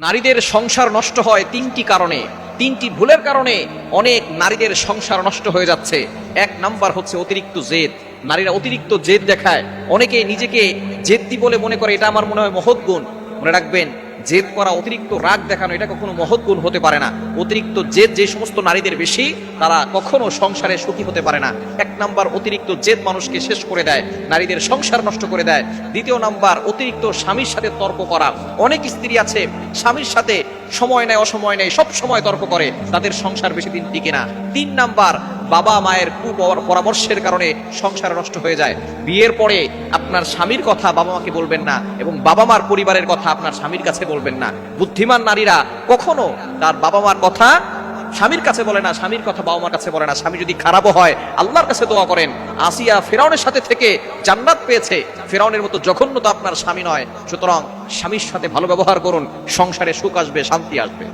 নারীদের সংসার নষ্ট হয় তিনটি কারণে, তিনটি ভুলের কারণে অনেক নারীদের সংসার নষ্ট হয়ে যাচ্ছে। এক নাম্বার হচ্ছে অতিরিক্ত জেদ। নারীরা অতিরিক্ত জেদ দেখায়, অনেকে নিজেকে জেদ্দি বলে মনে করে, এটা আমার মনে হয় মহৎ গুণ। মনে রাখবেন, জেদ করা, অতিরিক্ত রাগ দেখানো, এটা কখনো মহৎ গুণ হতে পারে না। অতিরিক্ত জেদ যে সমস্ত নারীদের বেশি, তারা কখনো সংসারে সুখী হতে পারে না। এক নাম্বার, অতিরিক্ত জেদ মানুষকে শেষ করে দেয়, নারীদের সংসার নষ্ট করে দেয়। দ্বিতীয় নাম্বার, অতিরিক্ত স্বামীর সাথে তর্ক করা। অনেক স্ত্রী আছে স্বামীর সাথে সময় নেয় অসময় নেই, সব সময় তর্ক করে, তাদের সংসার বেশি দিন টিকে না। তিন নাম্বার, বাবা মায়ের পরামর্শের কারণে সংসার নষ্ট হয়ে যায়। বিয়ের পরে আপনার স্বামীর কথা বাবা মাকে বলবেন না, এবং বাবা মার পরিবারের কথা আপনার স্বামীর কাছে বলবেন না। বুদ্ধিমান নারীরা কখনো তার বাবা মার কথা স্বামীর কাছে বলে না, স্বামীর কথা বাবা মার কাছে বলে না। স্বামী যদি খারাপও হয়, আল্লাহর কাছে দোয়া করেন। আসিয়া ফিরআউনের সাথে থেকে জান্নাত পেয়েছে, ফিরআউনের মতো জঘন্য তো আপনার স্বামী নয়। সুতরাং স্বামীর সাথে ভালো ব্যবহার করুন, সংসারে সুখ আসবে, শান্তি আসবে।